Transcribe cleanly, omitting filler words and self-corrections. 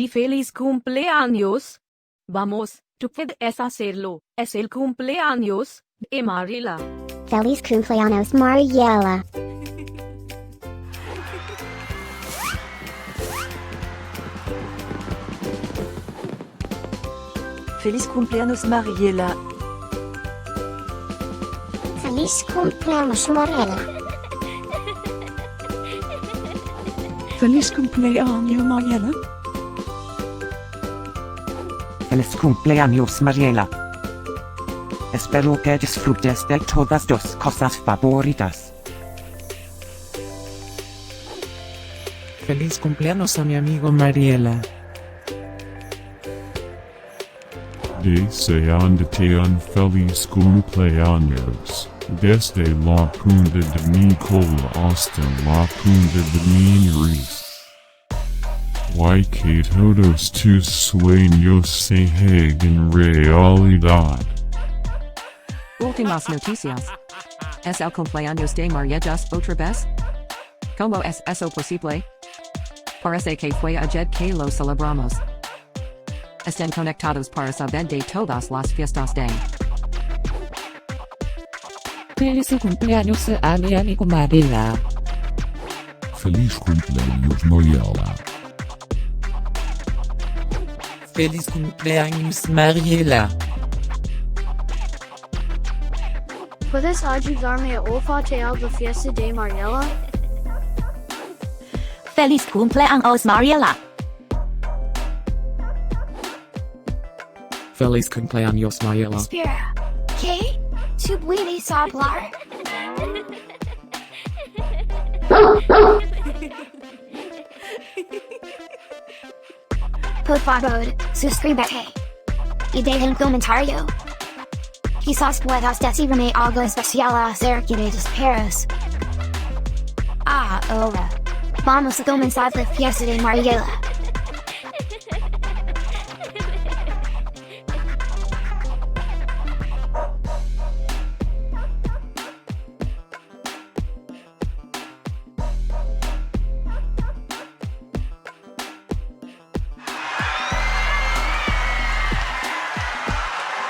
di feliz cumpleaños. Vamos, tú puedes hacerlo. Es el cumpleaños de Mariella. Feliz Cumpleaños Mariella. Feliz Cumpleaños Mariella. Feliz Cumpleaños Mariella. Feliz Cumpleaños Mariella. Feliz Cumpleaños Mariella. Espero que disfrutes de todas tus cosas favoritas. Feliz cumpleaños a mi amigo Mariella. Deseándote un feliz cumpleaños, desde la punta de mi cola hasta la punta de mi nariz. Que todos tus sueños se hagan realidad. Últimas noticias. Es el cumpleaños de Mariella otra vez? ¿Cómo es eso posible? Parece que fue ayer que lo celebramos. Estén conectados para saber de todas las fiestas de. Feliz cumpleaños a mi amigo Mariella. Feliz cumpleaños Mariella. Feliz cumpleaños Mariella. ¿Puedes ayudarme a olfatear la fiesta de Mariella? Feliz cumpleaños Mariella. Feliz cumpleaños Mariella. Espera, ¿qué? ¿Tú puedes hablar? Por favor, suscríbete. Y deja un comentario. Quizás puedas decirme algo especial acerca de tus perros. Ahora, vamos a comenzar la fiesta de Mariella.